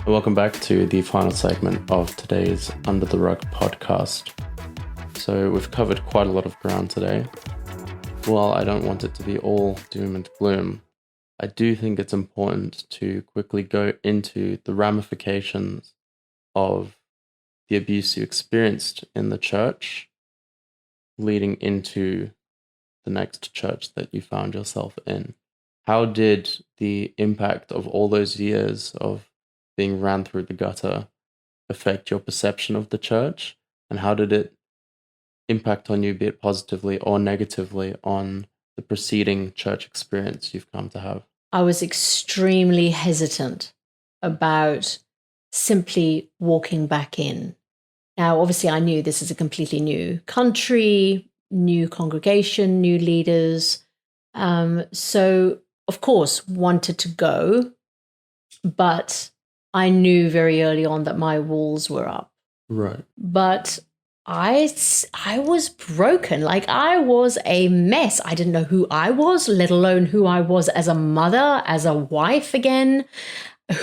Welcome back to the final segment of today's Under the Rug podcast. So we've covered quite a lot of ground today. While I don't want it to be all doom and gloom, I do think it's important to quickly go into the ramifications of the abuse you experienced in the church leading into the next church that you found yourself in. How did the impact of all those years of being ran through the gutter affect your perception of the church? And how did it impact on you, be it positively or negatively, on the preceding church experience you've come to have? I was extremely hesitant about simply walking back in. Now, obviously, I knew this is a completely new country, new congregation, new leaders. So, of course, wanted to go, but I knew very early on that my walls were up. Right. But I was broken. Like, I was a mess. I didn't know who I was, let alone who I was as a mother, as a wife again,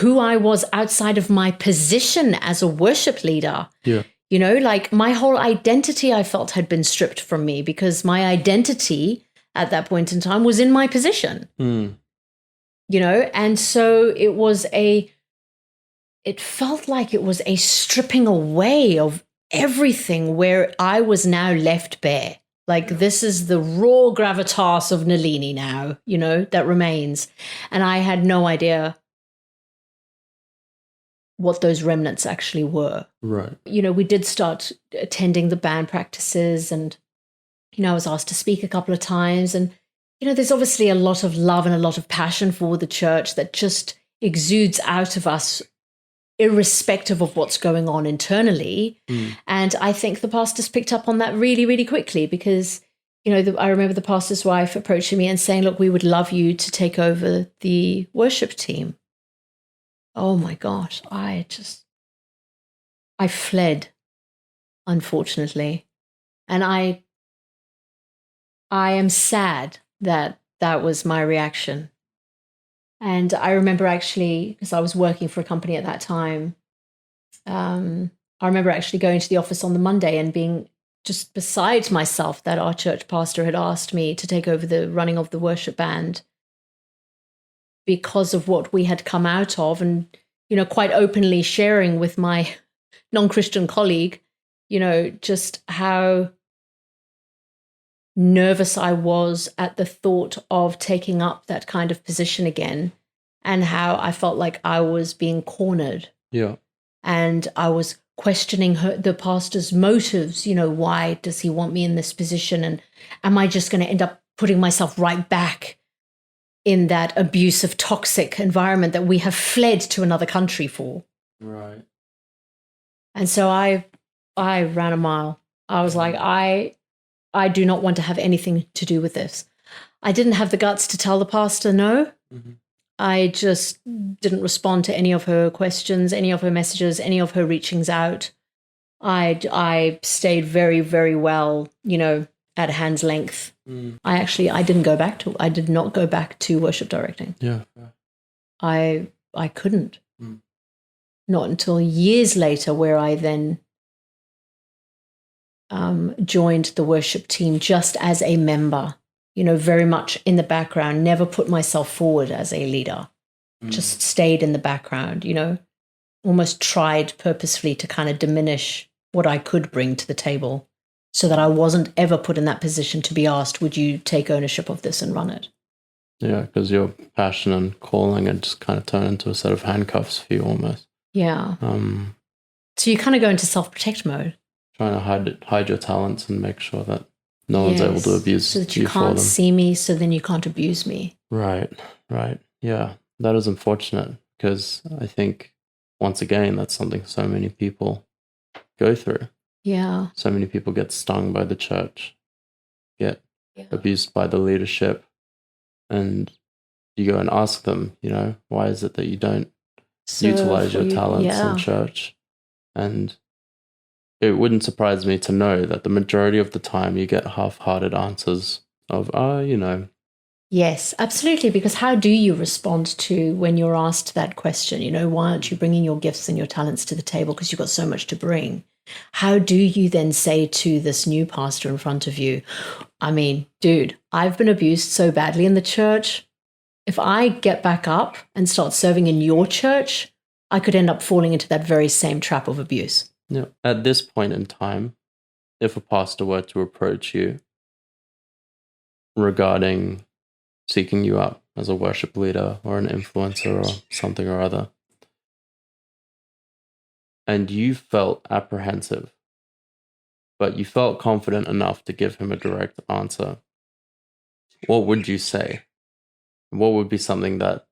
who I was outside of my position as a worship leader. Yeah. You know, like my whole identity I felt had been stripped from me because my identity at that point in time was in my position. You know, and so it felt like it was a stripping away of everything where I was now left bare. Like, this is the raw gravitas of Nalini now, you know, that remains. And I had no idea what those remnants actually were. Right. You know, we did start attending the band practices and, you know, I was asked to speak a couple of times. And, you know, there's obviously a lot of love and a lot of passion for the church that just exudes out of us irrespective of what's going on internally. And I think the pastors picked up on that really, really quickly because, you know, I remember the pastor's wife approaching me and saying, look, we would love you to take over the worship team. Oh my gosh, I fled, unfortunately. And I am sad that that was my reaction. And I remember actually, because I was working for a company at that time, I remember actually going to the office on the Monday and being just beside myself that our church pastor had asked me to take over the running of the worship band because of what we had come out of, and, you know, quite openly sharing with my non-Christian colleague, you know, just how nervous I was at the thought of taking up that kind of position again, and how I felt like I was being cornered. Yeah. And I was questioning the pastor's motives. You know, why does he want me in this position? And am I just going to end up putting myself right back in that abusive, toxic environment that we have fled to another country for? Right. And so I ran a mile. I was like, I do not want to have anything to do with this. I didn't have the guts to tell the pastor no. I just didn't respond to any of her questions, any of her messages, any of her reachings out. I stayed very, very well, you know, at hand's length. I did not go back to worship directing. Yeah. I couldn't. Not until years later, where I then joined the worship team just as a member, you know, very much in the background, never put myself forward as a leader, just stayed in the background, you know, almost tried purposefully to kind of diminish what I could bring to the table so that I wasn't ever put in that position to be asked, would you take ownership of this and run it? Yeah, because your passion and calling had just kind of turned into a set of handcuffs for you almost. Yeah. So you kind of go into self-protect mode. Trying to hide your talents and make sure that no one's able to abuse so that you you can't for them. see me, so then you can't abuse me. Right. Yeah, that is unfortunate because I think, once again, that's something so many people go through. Yeah. So many people get stung by the church, get abused by the leadership, and you go and ask them, you know, why is it that you don't utilize your talents in church? And it wouldn't surprise me to know that the majority of the time you get half-hearted answers of, Yes, absolutely. Because how do you respond to when you're asked that question? Why aren't you bringing your gifts and your talents to the table because you've got so much to bring? How do you then say to this new pastor in front of you, I mean, dude, I've been abused so badly in the church. If I get back up and start serving in your church, I could end up falling into that very same trap of abuse. Yeah. At this point in time, if a pastor were to approach you regarding seeking you up as a worship leader or an influencer or something or other, and you felt apprehensive, but you felt confident enough to give him a direct answer, what would you say? What would be something that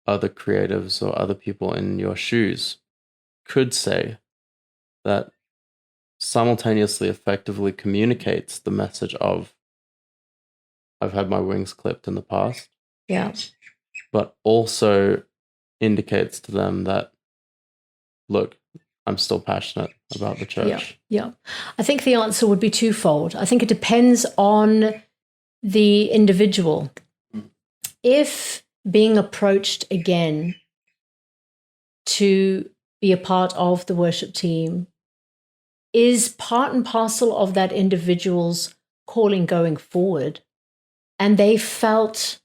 other creatives or other people in your shoes could say that simultaneously effectively communicates the message of, I've had my wings clipped in the past, Yeah. but also indicates to them that, look, I'm still passionate about the church? Yeah. I think the answer would be twofold. I think it depends on the individual. If being approached again to be a part of the worship team is part and parcel of that individual's calling going forward, and they felt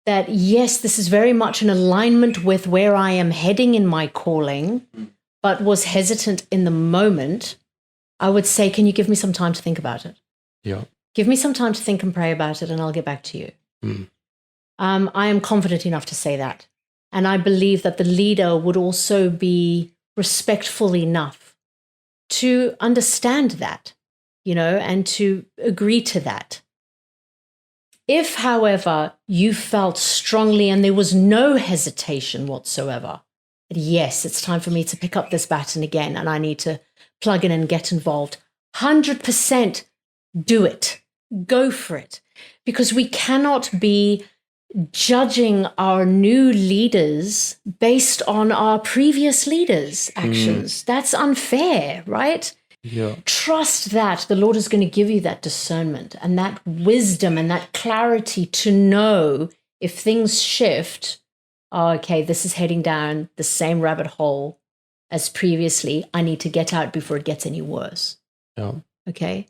that, yes, this is very much in alignment with where I am heading in my calling, but was hesitant in the moment, I would say, can you give me some time to think about it? Yeah. Give me some time to think and pray about it, and I'll get back to you. I am confident enough to say that. And I believe that the leader would also be respectful enough to understand that, and to agree to that. If, however, you felt strongly and there was no hesitation whatsoever, that yes, it's time for me to pick up this baton again and I need to plug in and get involved, 100% do it. Go for it. Because we cannot be judging our new leaders based on our previous leaders' actions. That's unfair, right? Yeah. Trust that the Lord is going to give you that discernment and that wisdom and that clarity to know if things shift, okay, this is heading down the same rabbit hole as previously. I need to get out before it gets any worse. Yeah. Okay.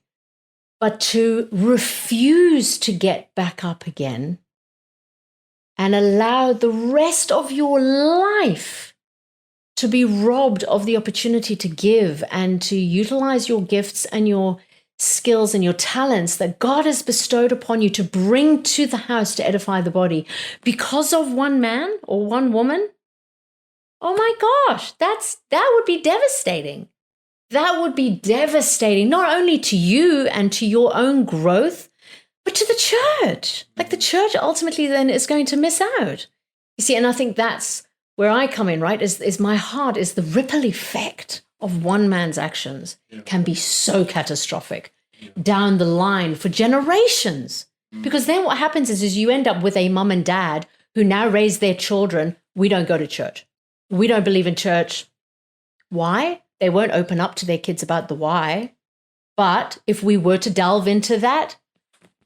But to refuse to get back up again and allow the rest of your life to be robbed of the opportunity to give and to utilize your gifts and your skills and your talents that God has bestowed upon you to bring to the house to edify the body because of one man or one woman. Oh my gosh, that would be devastating. That would be devastating, not only to you and to your own growth, but to the church. Like the church ultimately then is going to miss out. You see, and I think that's where I come in, right, is my heart is the ripple effect of one man's actions can be so catastrophic down the line for generations. Because then what happens is you end up with a mum and dad who now raise their children. We don't go to church. We don't believe in church. Why? They won't open up to their kids about the why. But if we were to delve into that,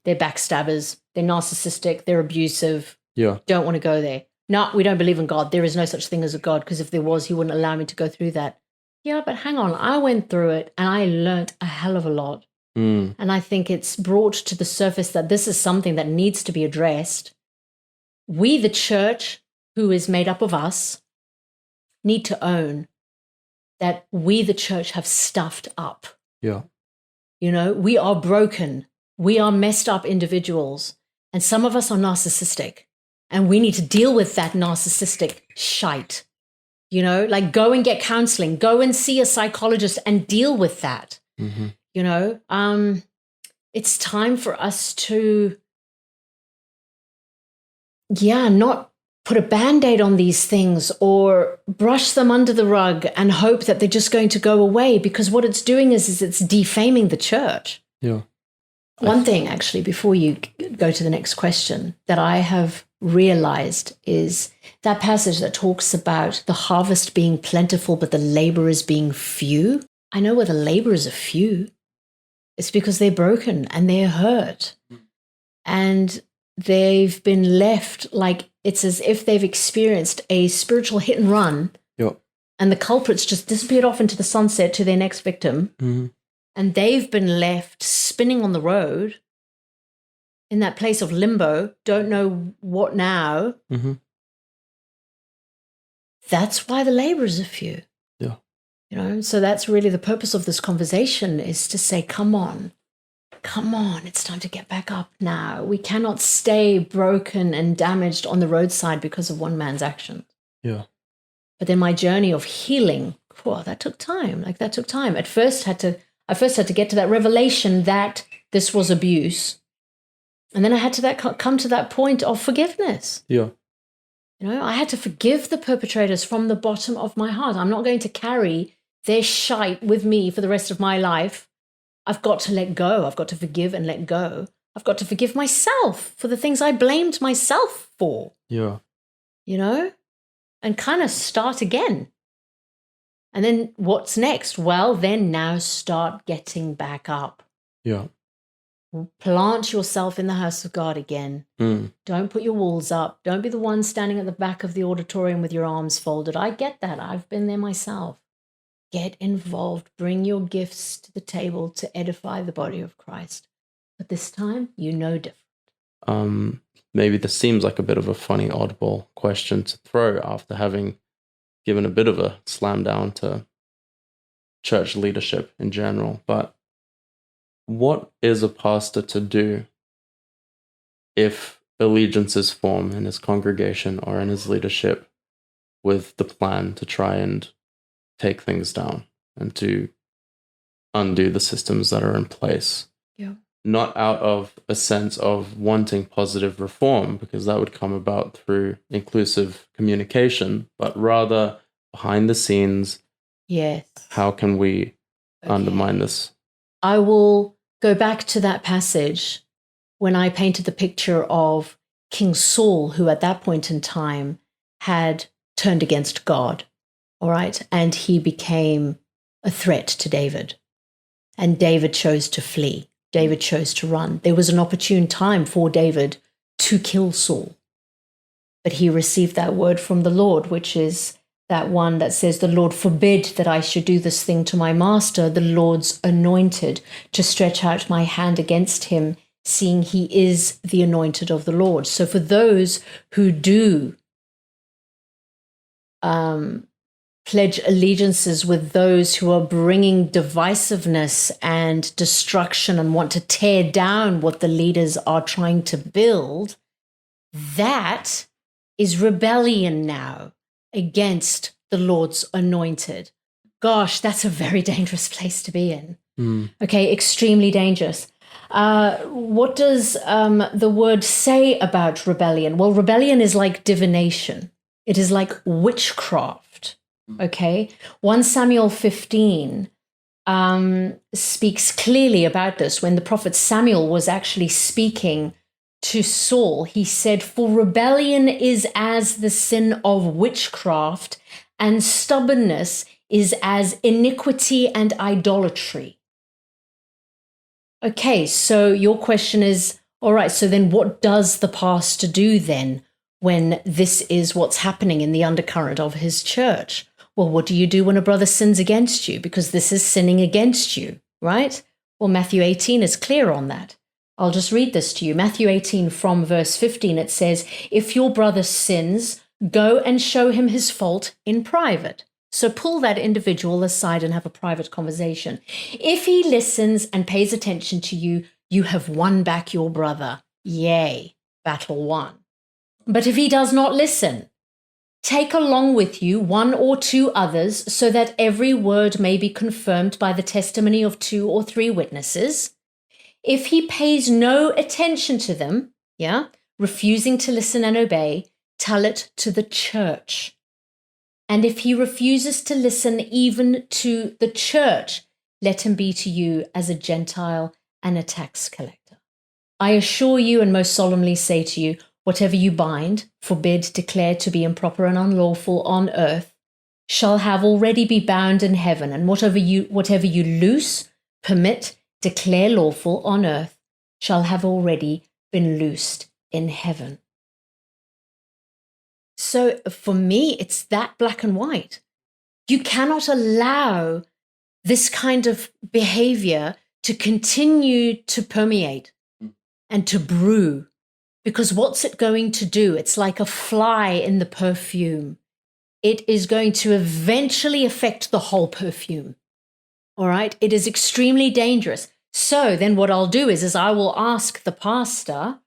they're backstabbers, they're narcissistic, they're abusive. Yeah. Don't want to go there. No, we don't believe in God. There is no such thing as a God, because if there was, he wouldn't allow me to go through that. Yeah, but hang on. I went through it and I learned a hell of a lot. And I think it's brought to the surface that this is something that needs to be addressed. We, the church, who is made up of us, need to own that we, the church, have stuffed up. Yeah. We are broken. We are messed up individuals. And some of us are narcissistic. And we need to deal with that narcissistic shite. Like go and get counseling, go and see a psychologist and deal with that. It's time for us to, not put a Band-Aid on these things or brush them under the rug and hope that they're just going to go away, because what it's doing is it's defaming the church. Yeah. One thing, actually, before you go to the next question, that I have realized is that passage that talks about the harvest being plentiful, but the laborers being few. I know where the laborers are few. It's because they're broken and they're hurt. And they've been left like it's as if they've experienced a spiritual hit and run. Yep. And the culprits just disappeared off into the sunset to their next victim. Mm-hmm. And they've been left spinning on the road in that place of limbo, don't know what now. Mm-hmm. That's why the laborers are few. Yeah. So that's really the purpose of this conversation, is to say, come on, it's time to get back up now. We cannot stay broken and damaged on the roadside because of one man's actions. Yeah. But then my journey of healing, that took time. At first, I first had to get to that revelation that this was abuse. And then I had to come to that point of forgiveness. Yeah. I had to forgive the perpetrators from the bottom of my heart. I'm not going to carry their shite with me for the rest of my life. I've got to let go. I've got to forgive and let go. I've got to forgive myself for the things I blamed myself for. Yeah. And kind of start again. And then what's next? Well, then now start getting back up. Yeah. Plant yourself in the house of God again. Don't put your walls up. Don't be the one standing at the back of the auditorium with your arms folded. I get that. I've been there myself. Get involved. Bring your gifts to the table to edify the body of Christ. But this time, different. Maybe this seems like a bit of a funny, oddball question to throw after having given a bit of a slam down to church leadership in general, but what is a pastor to do if allegiances form in his congregation or in his leadership with the plan to try and take things down and to undo the systems that are in place? Yeah. Not out of a sense of wanting positive reform, because that would come about through inclusive communication, but rather behind the scenes. Yes. How can we undermine this? I will go back to that passage when I painted the picture of King Saul, who at that point in time had turned against God, all right? And he became a threat to David. And David chose to flee. David chose to run. There was an opportune time for David to kill Saul. But he received that word from the Lord, which is that one that says, the Lord forbid that I should do this thing to my master, the Lord's anointed, to stretch out my hand against him, seeing he is the anointed of the Lord. So for those who do pledge allegiances with those who are bringing divisiveness and destruction and want to tear down what the leaders are trying to build, that is rebellion now against the Lord's anointed. Gosh, that's a very dangerous place to be in. Okay, extremely dangerous. What does the word say about rebellion? Well, rebellion is like divination. It is like witchcraft. Okay, 1 Samuel 15 speaks clearly about this. When the prophet Samuel was actually speaking to Saul, he said, for rebellion is as the sin of witchcraft, and stubbornness is as iniquity and idolatry. Okay, so your question is, all right, so then what does the pastor do then when this is what's happening in the undercurrent of his church? Well, what do you do when a brother sins against you? Because this is sinning against you, right? Well, Matthew 18 is clear on that. I'll just read this to you. Matthew 18 from verse 15, it says, if your brother sins, go and show him his fault in private. So pull that individual aside and have a private conversation. If he listens and pays attention to you, you have won back your brother. Yay, battle won. But if he does not listen, take along with you 1 or 2 others, so that every word may be confirmed by the testimony of 2 or 3 witnesses. If he pays no attention to them, refusing to listen and obey, tell it to the church. And if he refuses to listen even to the church, let him be to you as a Gentile and a tax collector. I assure you and most solemnly say to you, whatever you bind, forbid, declare to be improper and unlawful on earth, shall have already be bound in heaven, and whatever you loose, permit, declare lawful on earth shall have already been loosed in heaven. So for me, it's that black and white. You cannot allow this kind of behavior to continue to permeate and to brew, because what's it going to do? It's like a fly in the perfume. It is going to eventually affect the whole perfume. All right? It is extremely dangerous. So then what I'll do is I will ask the pastor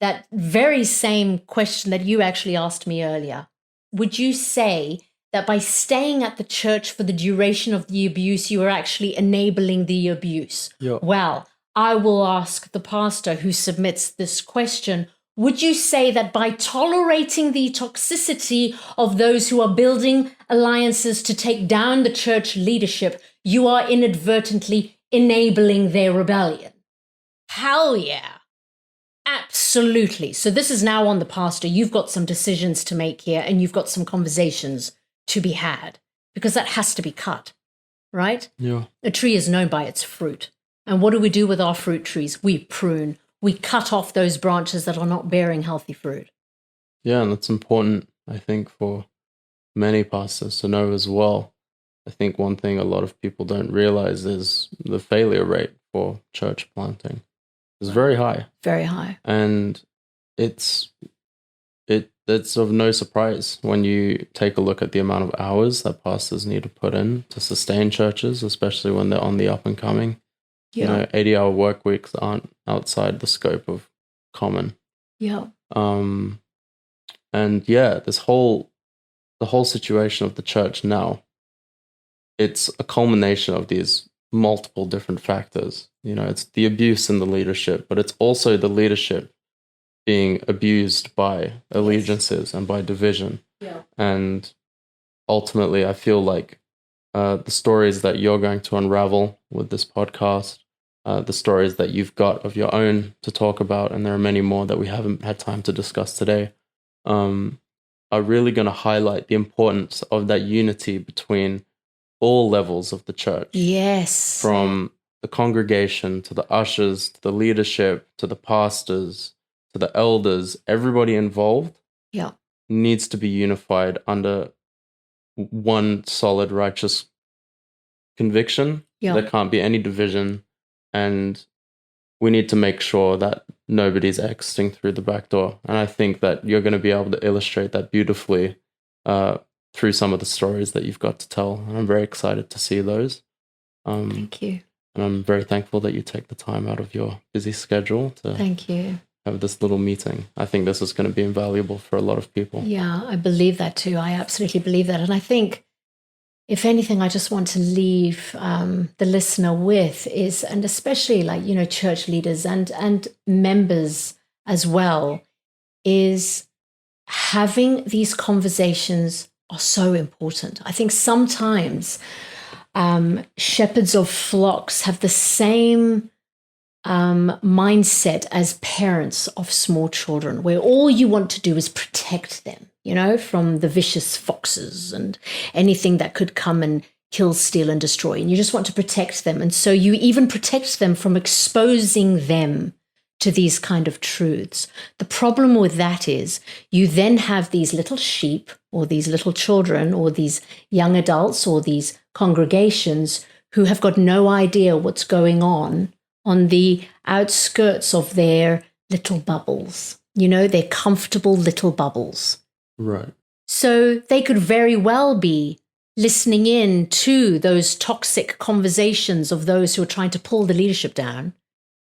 that very same question that you actually asked me earlier. Would you say that by staying at the church for the duration of the abuse, you are actually enabling the abuse? Yeah. Well, I will ask the pastor who submits this question, would you say that by tolerating the toxicity of those who are building alliances to take down the church leadership, you are inadvertently enabling their rebellion? Hell yeah. Absolutely. So this is now on the pastor. You've got some decisions to make here, and you've got some conversations to be had, because that has to be cut, right? Yeah. A tree is known by its fruit. And what do we do with our fruit trees? We prune. We cut off those branches that are not bearing healthy fruit. Yeah, and that's important, I think, for many pastors to know as well. I think one thing a lot of people don't realize is the failure rate for church planting is very high. Very high. And it's of no surprise when you take a look at the amount of hours that pastors need to put in to sustain churches, especially when they're on the up and coming. Yeah. 80-hour work weeks aren't outside the scope of common. Yeah. And yeah, the whole situation of the church now, it's a culmination of these multiple different factors. It's the abuse in the leadership, but it's also the leadership being abused by allegiances and by division. Yeah. And ultimately, I feel like the stories that you're going to unravel with this podcast, the stories that you've got of your own to talk about, and there are many more that we haven't had time to discuss today, are really going to highlight the importance of that unity between all levels of the church. Yes. From the congregation to the ushers, to the leadership, to the pastors, to the elders, everybody involved needs to be unified under one solid righteous conviction. There can't be any division, and we need to make sure that nobody's exiting through the back door. And I think that you're going to be able to illustrate that beautifully through some of the stories that you've got to tell. And I'm very excited to see those. Thank you. And I'm very thankful that you take the time out of your busy schedule to Thank you. have this little meeting. I think this is going to be invaluable for a lot of people. Yeah, I believe that too. I absolutely believe that. And I think, if anything, I just want to leave the listener with is, and especially church leaders and members as well, is having these conversations are so important. I think sometimes shepherds of flocks have the same mindset as parents of small children, where all you want to do is protect them, from the vicious foxes and anything that could come and kill, steal, and destroy. And you just want to protect them. And so you even protect them from exposing them to these kind of truths. The problem with that is you then have these little sheep or these little children or these young adults or these congregations who have got no idea what's going on the outskirts of their little bubbles, their comfortable little bubbles. Right. So they could very well be listening in to those toxic conversations of those who are trying to pull the leadership down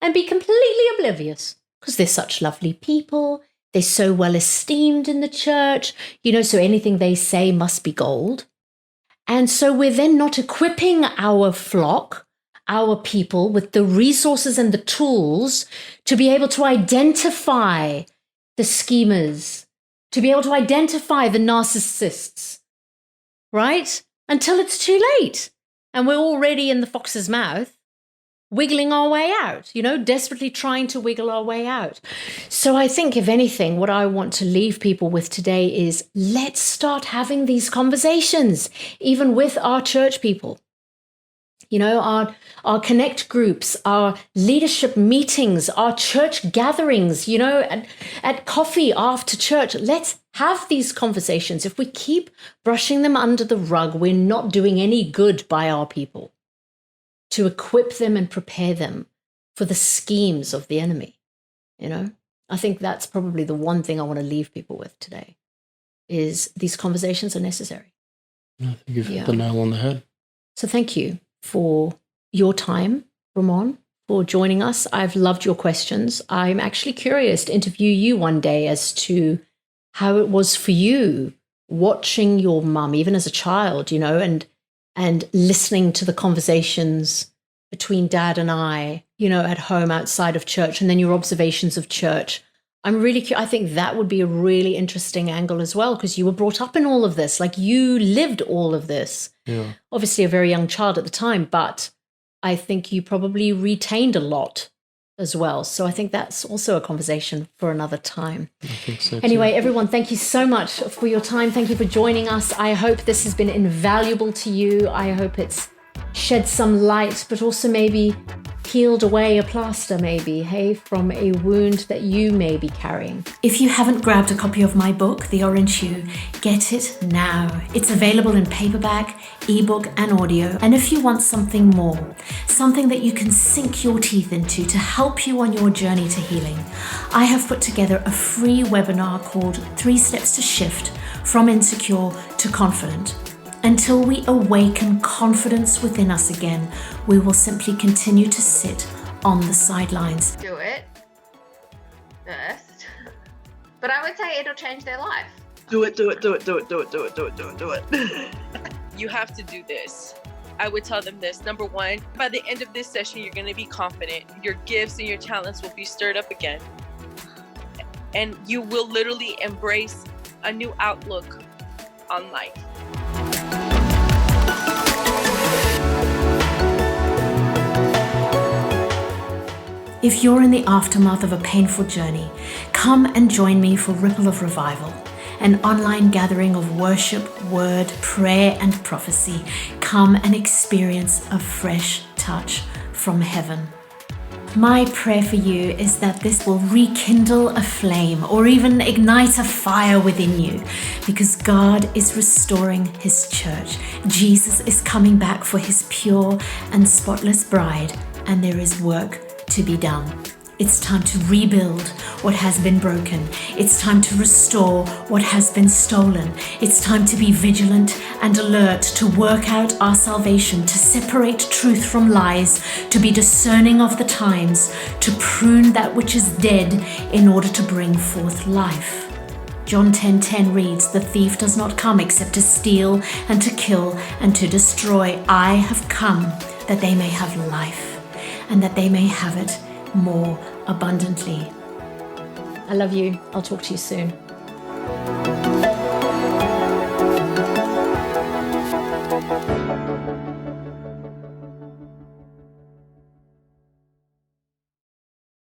and be completely oblivious because they're such lovely people. They're so well esteemed in the church, so anything they say must be gold. And so we're then not equipping our flock, our people, with the resources and the tools to be able to identify the schemers, to be able to identify the narcissists, right? Until it's too late. And we're already in the fox's mouth, wiggling our way out, desperately trying to wiggle our way out. So I think, if anything, what I want to leave people with today is let's start having these conversations, even with our church people. Our connect groups, our leadership meetings, our church gatherings, at coffee after church. Let's have these conversations. If we keep brushing them under the rug, we're not doing any good by our people to equip them and prepare them for the schemes of the enemy. I think that's probably the one thing I want to leave people with today is these conversations are necessary. I think you've hit the nail on the head. So thank you for your time, Ramon, for joining us. I've loved your questions. I'm actually curious to interview you one day as to how it was for you watching your mum, even as a child, and listening to the conversations between Dad and I, at home outside of church, and then your observations of church. I think that would be a really interesting angle as well, because you were brought up in all of this, like you lived all of this. Yeah. Obviously a very young child at the time, but I think you probably retained a lot as well. So I think that's also a conversation for another time. I think so too. Anyway, everyone, thank you so much for your time. Thank you for joining us. I hope this has been invaluable to you. I hope it's shed some light, but also maybe peeled away a plaster from a wound that you may be carrying. If you haven't grabbed a copy of my book, The Orange Hue, get it now. It's available in paperback, ebook and audio. And if you want something more, something that you can sink your teeth into to help you on your journey to healing, I have put together a free webinar called 3 Steps to Shift from Insecure to Confident. Until we awaken confidence within us again, we will simply continue to sit on the sidelines. Do it first, but I would say it'll change their life. Do it. You have to do this. I would tell them this. Number 1, by the end of this session, you're going to be confident. Your gifts and your talents will be stirred up again. And you will literally embrace a new outlook on life. If you're in the aftermath of a painful journey, come and join me for Ripple of Revival, an online gathering of worship, word, prayer, and prophecy. Come and experience a fresh touch from heaven. My prayer for you is that this will rekindle a flame or even ignite a fire within you, because God is restoring His church. Jesus is coming back for His pure and spotless bride, and there is work to be done. It's time to rebuild what has been broken. It's time to restore what has been stolen. It's time to be vigilant and alert, to work out our salvation, to separate truth from lies, to be discerning of the times, to prune that which is dead in order to bring forth life. John 10:10 reads, "The thief does not come except to steal and to kill and to destroy. I have come that they may have life, and that they may have it more abundantly." I love you. I'll talk to you soon.